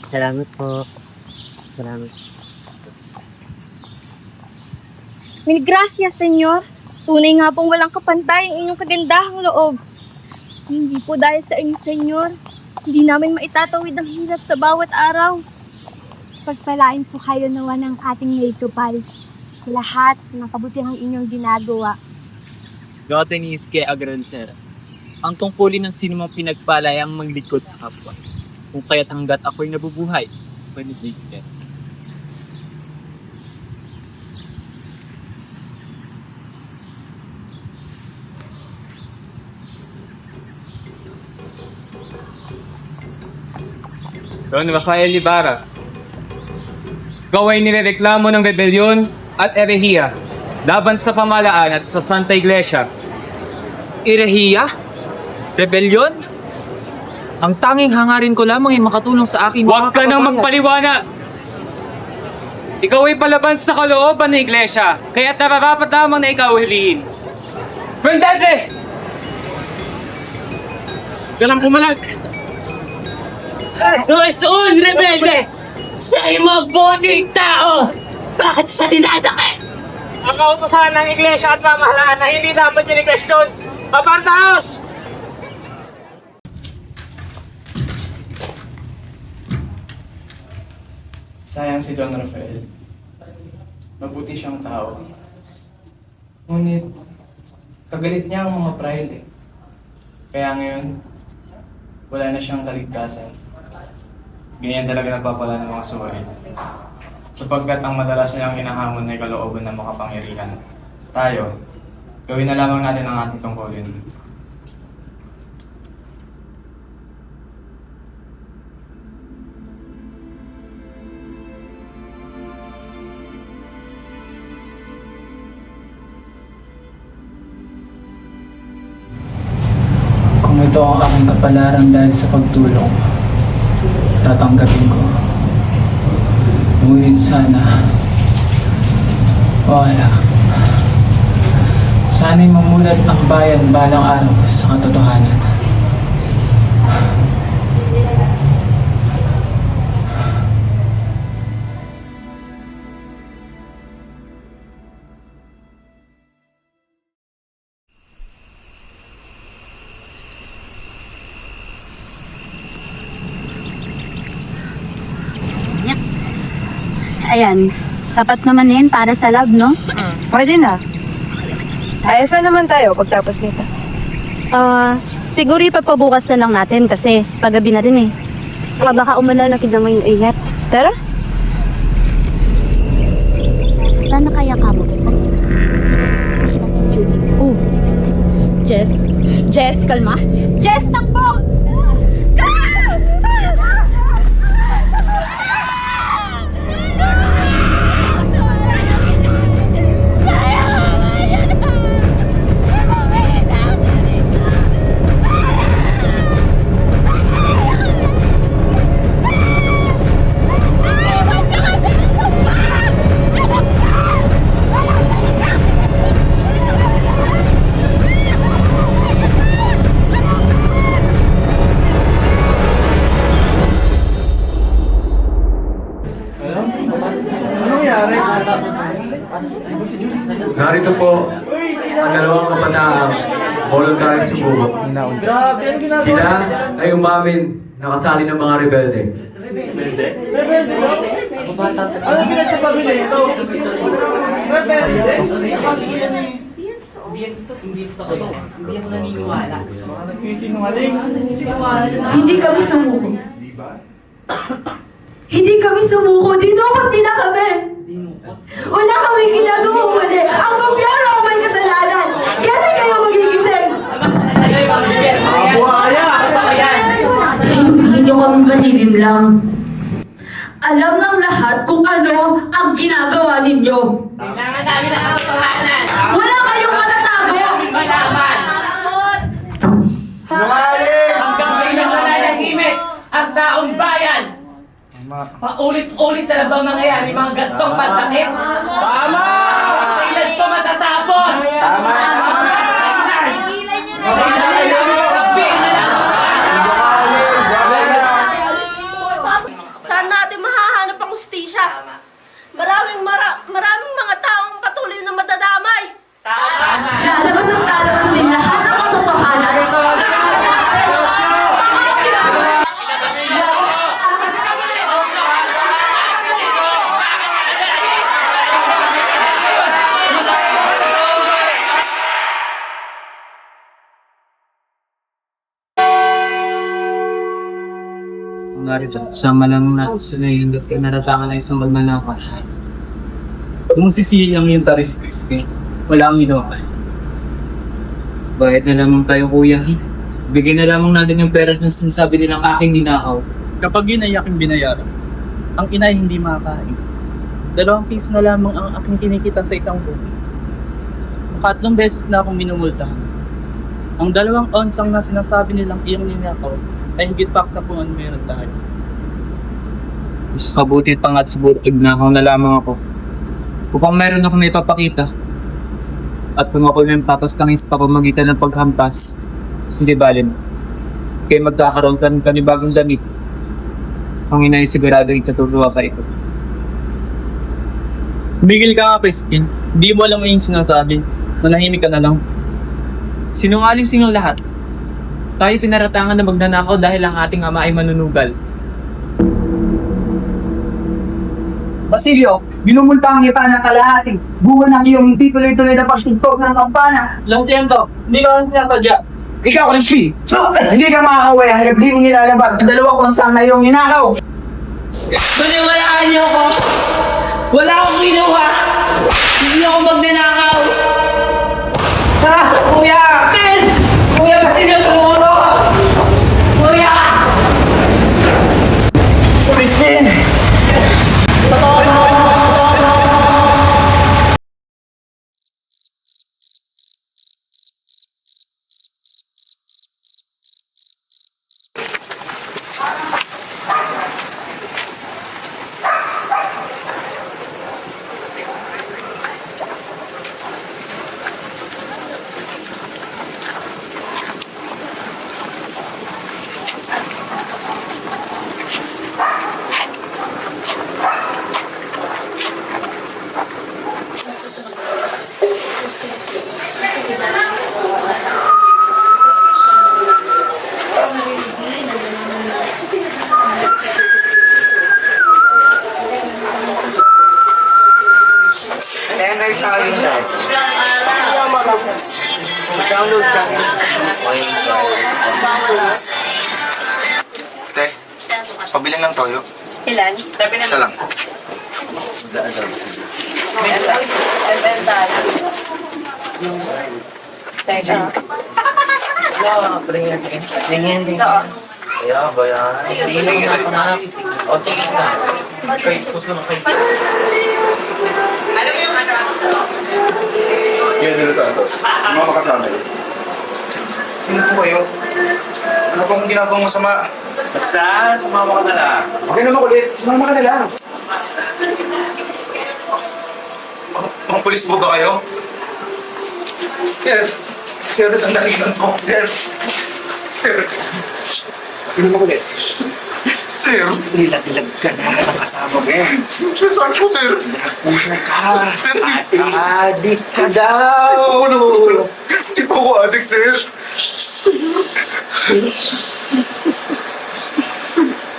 Salamat po. Salamat. Mil gracias, senyor. Tunay nga pong walang kapantay ang inyong kagandahang loob. Hindi po dahil sa inyo, senyor. Hindi namin maitatawid ang hirap sa bawat araw. Pagpalain po kayo nawa ng ating Maytupal sa lahat ng kabutihang inyong ginagawa. Goten is kay agradecer. Ang tungkulin ng sinumang pinagpala ay ang manglingkod sa kapwa. Kung kaya't hanggat ako'y nabubuhay, panibigyan. Don Rafael Ibarra, ikaw ay nirereklamo ng rebelyon at erehiya laban sa pamalaan at sa Santa Iglesia. Irehiya? Rebelyon? Ang tanging hangarin ko lamang ay makatulong sa aking Huwag ka nang magpaliwanag! Ikaw ay palaban sa kalooban ng Iglesia, kaya nararapat lamang na ikaw huliin. Verdade! Ganang kumalag! Doon, rebelde! Siya'y mabuting tao! Bakit siya dinadakit? Ang kautosan ng iglesia at pamahalaan na hindi dapat yun i-question. Papartaos! Sayang si Don Rafael. Mabuti siyang tao. Ngunit, kagalit niya ang mga pride eh. Kaya ngayon, wala na siyang kaligtasan. Ganyan talaga nagpapala ng mga suwaid. Sapagkat ang madalas niyang hinahamon ay kalooban ng makapangyarihan. Tayo, gawin na lamang natin ang ating tungkulin. Kung ito ang aking kapalaran dahil sa pagtulong, tatanggapin ko. Ngunit sana, wala. Sana'y mamulat ang bayan balang araw sa katotohanan. Ayan, sapat naman yan para sa lab, no? Pwede na. Ay, saan naman tayo pagtapos nito? Siguro ipagpabukas na lang natin kasi paggabi na din eh. Baka umulan na tignan mo yung ingat. Tara. Sana kaya ka mo? Oh. Jess? Jess, kalma. Jess, takbo! Narito po ang dalawang kapataang voluntary sumubok. Sila ay umamin na kasali ng mga rebelde. Rebelde? Ano pinagsasabi na ito? Rebelde? Hindi ako naniniwala. Nagsisinungaling. Hindi kami sumuko. Hindi kami sumuko. Dinukot nila kami. Wala kami ginagawang mali. Ang gobyerno ang may kasalanan. Kailan kayo magigising? Buhaya! Hindi nyo kami balilin lang. Alam ng lahat kung ano ang ginagawa ninyo. Kailangan namin ang katotohanan. Wala kayong matatago! Malaman! Sinungaling! Hanggang kailan mananahimik ang taong bayan? Paulit-ulit na lang ba mangyayari mga gantong pantakip? Tama! Kailan to matatapos? Tama! Kailan? Sana narito. Kasama lang natin sa naratangan na isang magnanakaw. Kung sisilang yung sarili ko, wala ang ginawa. Bayad na lamang tayo, kuya. Bigyan na lamang natin yung pera na sinasabi nilang aking ninakaw. Kapag yun ay aking binayaran, ang ina ay hindi makakain. 2 piso na lamang ang aking kinikita sa isang buwan. 3 beses na akong minumultahan. Ang 2 onsang na sinasabi nilang iyong ninakaw ay higit pa sa kung ano meron tayo. Mas mabuti pa nga't siguro nagnakaw na lamang ako. Upang meron akong may papakita. At kung ako may papastangin sa pamamagitan ng paghampas, hindi balin. Kaya magkakaroon ka ng panibagong damit. Ang ina ay sigurado itatutuwa ka ito. Bigil ka nga, Peskin. Hindi mo alam yung sinasabi. Manahimik ka na lang. Sinungaling sinyong lahat. Tayo pinaratangan na magnanakaw dahil ang ating ama ay manunugal. Basilio, binumultahan kita ng kalahating buwan ng iyong hindi tuloy-tuloy na pagtugtog ng kampana. Lansiento, hindi ka lang sinatadya. Ikaw, Crispy! Hindi ka makakaway hanggang di mo nilalabas ang 2 konsang na iyong ninakaw. Paniwalaan niyo ako! Wala akong kinuha! Hindi ako magnanakaw! Ha? Kuya! Ken! Kuya, Basilio, tulungan ako! Kuya! Crispin! Te, pabiling ng toyo. Ilan? Isa lang. Teka. So, Kaya ba yan? Tingin na. O tingin na. Kay susunod kay. Yan nila Santos. Mga makasama yun. Sino po kayo? Ano pong ginagawa masama? Basta, sumama ka na lang. Okay naman ulit. Sumama ka na lang. Mga pulis po ba kayo? Sir. Sir, sandali lang po. Sir. Sir. Ano naman ulit? Sir. Nilag-lag ka na ng kasama mo. Saan po, sir? Puso ka. Sir, Adik ka daw. Hindi po ako adik, sir.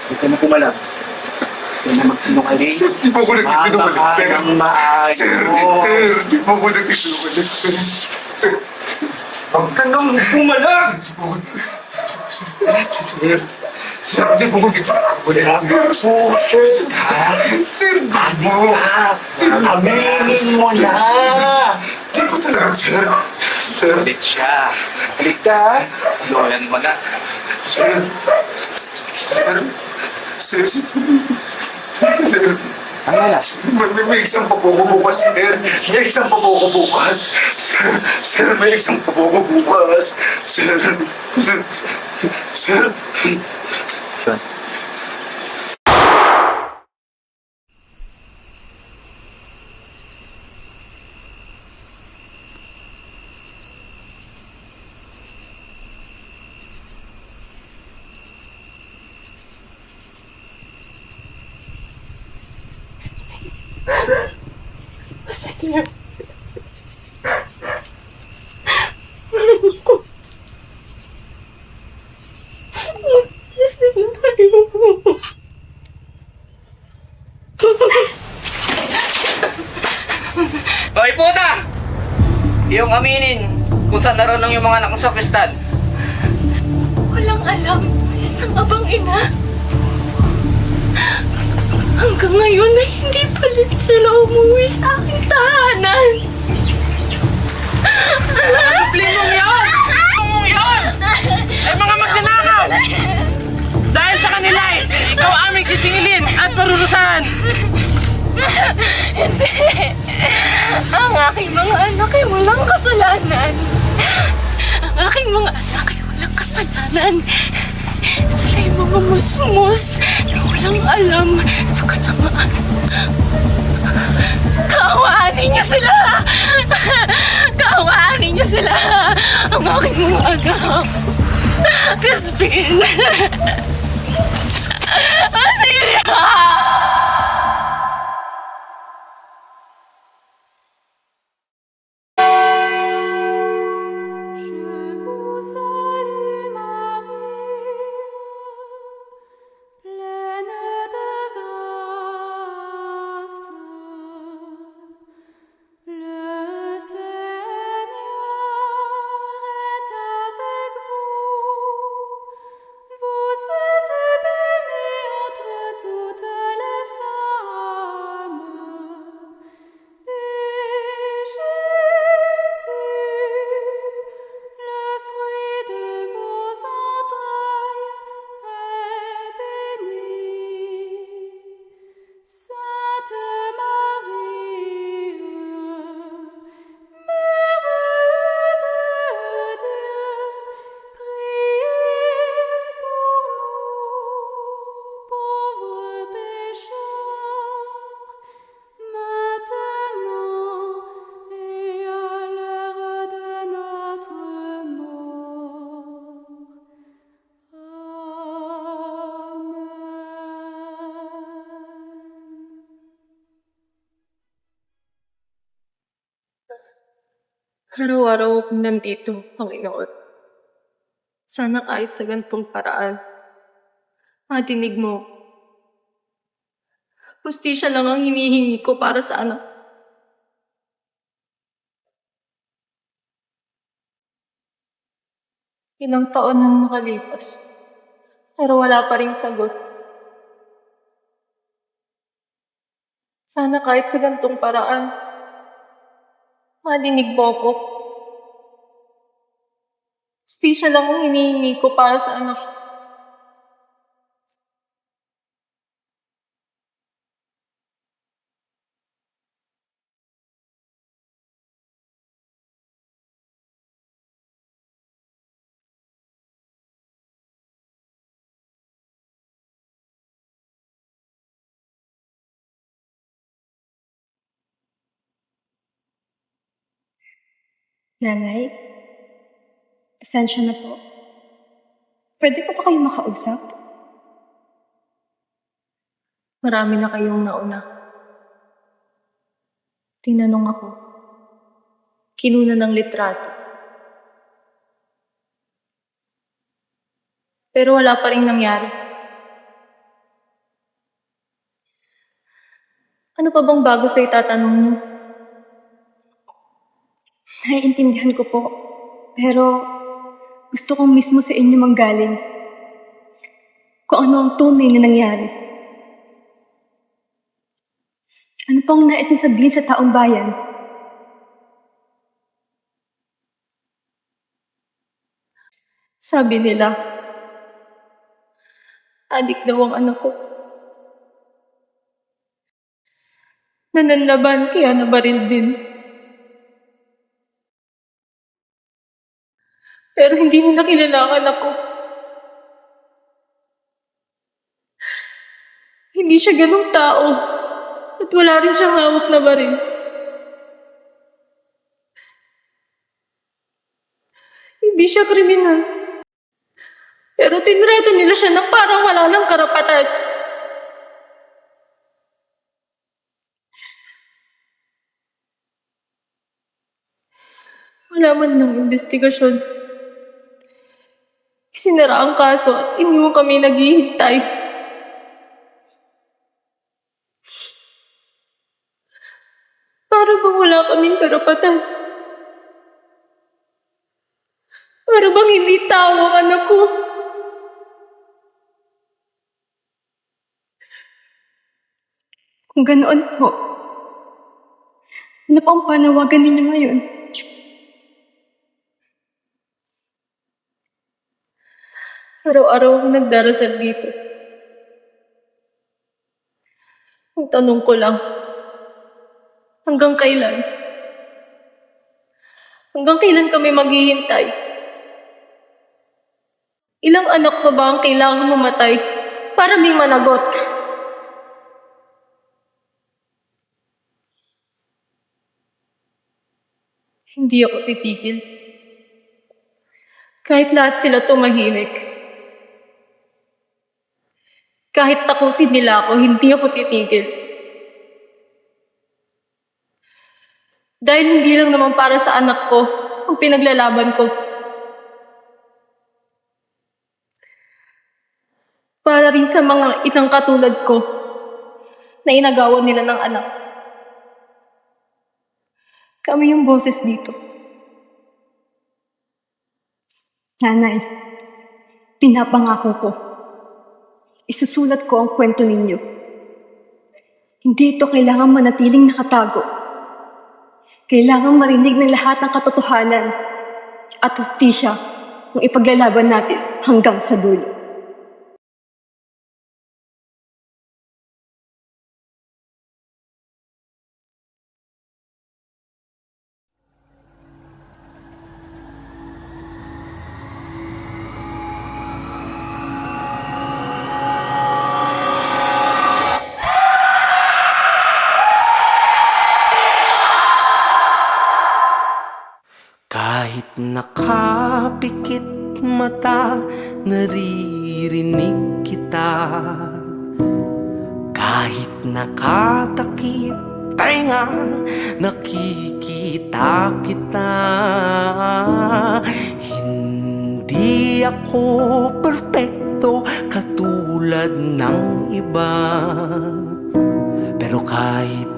Huwag ka na pumalag. Huwag ka na magsinungaling. Hindi po ako nagtisinungaling, sir. Maayos. Sir, hindi po ako nagtisinungaling, sir. Huwag ka nang pumalag. Sir, hindi po ako nagtisinungaling. Puso ka. Sir, Adik ka. Aminin mo na. hindi po talaga, sir. Sir, Ulit siya. Adik ka. Dolan mo na. sir. Sir, sir. Sir, Ang alas. may exam pa po ako bukas, sir. May exam pa po ako bukas. Sir, may exam pa po ako bukas. Sir, sir, sir. Hoy puta! Iyong aminin kung saan naroon ang iyong mga anak sa pistan. Walang alam. Isang abang ina. Hanggang ngayon ay hindi pa rin sila umuwi sa aking tahanan. Supli mong yun! Mong yun! Ay mga magnanakaw! Dahil sa kanila ikaw aming sisingilin at parurusahan! Hindi. Ang aking mga anak ay walang kasalanan. Ang aking mga anak ay walang kasalanan. Sila'y mga musmus na walang alam sa kasamaan. Kaawaanin niyo sila! Kaawaanin niyo sila! Ang aking mga anak. Crispin! Asilia! Araw-araw akong nandito, Panginoon. Sana kahit sa ganitong paraan, matinig mo. Hustisya lang ang hinihingi ko para sa anak. Ilang taon nang nakalipas, pero wala pa ring sagot. Sana kahit sa ganitong paraan, madinig mo ko. Hustisya lang ang hinihingi ko para sa anak. Nanay, pasensya na po. Pwede ko pa kayo makausap? Marami na kayong nauna. Tinanong ako. Kinuna ng litrato. Pero wala pa rin nangyari. Ano pa bang bago sa itatanong niyo? Naiintindihan ko po. Pero gusto kong mismo sa inyo manggaling. Kung ano ang tunay na nangyari. Ano pong nais niyong sabihin sa taong bayan? Sabi nila, adik daw ang anak ko. Nananlaban kaya nabaril din. Pero hindi nila kilala ang anak ko. Hindi siya ganong tao. At wala rin siyang hawak na baril. Hindi siya kriminal. Pero tinrato nila siya na parang wala ng karapatan. Wala man ng investigasyon. Isinara ang kaso at iniwan kami naghihintay. Para bang wala kaming karapatan? Para bang hindi tao ang anak ko? Kung ganoon po, ano pa ang panawagan ninyo ngayon? Araw-araw akong nagdarasal dito. Ang tanong ko lang, hanggang kailan? Hanggang kailan kami maghihintay? Ilang anak pa ba ang kailangang mamatay para may managot? Hindi ako titigil. Kahit lahat sila tumahimik. Kahit takutin nila ako, hindi ako titigil. Dahil hindi lang naman para sa anak ko ang pinaglalaban ko. Para rin sa mga inang katulad ko na inagawan nila ng anak. Kami yung boses dito. Nanay, pinapangako ko. Isusulat ko ang kwento ninyo. Hindi ito kailangan manatiling nakatago. Kailangan marinig ng lahat ng katotohanan at hustisya ang ipaglalaban natin hanggang sa dulo. Kahit nakapikit mata, naririnig kita. Kahit nakatakip tenga, nakikita kita. Hindi ako perpekto katulad ng iba, pero kahit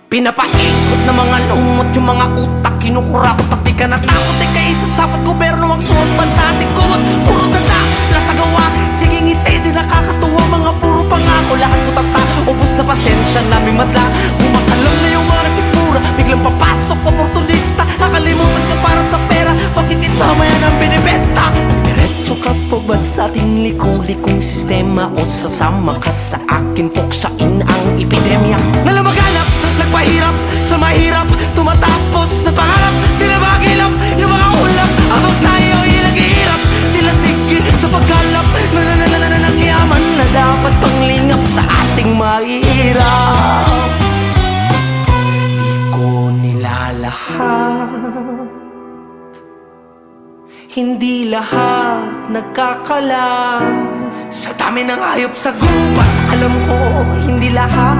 pinapaikot na mga lumot yung mga utak, kinukurap at di ka natakot ay kaisa sa gobyerno ang suot bansa ating kumot. Puro dada, nasa gawa, sige ngiti, di nakakatuwa, mga puro pangako, lahat mo tata, ubos na pasensya namin madla. Kumakalam na yung mga sikura, biglang papasok, oportunista, nakalimutan ka para sa pera, pagkikisama yan ang binibenta. Diretso ka pa ba sa ating liku-likong sistema o sasama ka sa akin, puksain ang epidemya na lumaganap? Nagpahirap sa mahirap, tumatapos na pangarap, di na magilap yung mga ulap. Habang tayo ay naghihirap, sila sige sa pagkalap ng yaman na dapat panglingap sa ating mahirap. Di ko nilalahat, hindi lahat nagkakalam. Sa dami ng hayop sa gubat, alam ko hindi lahat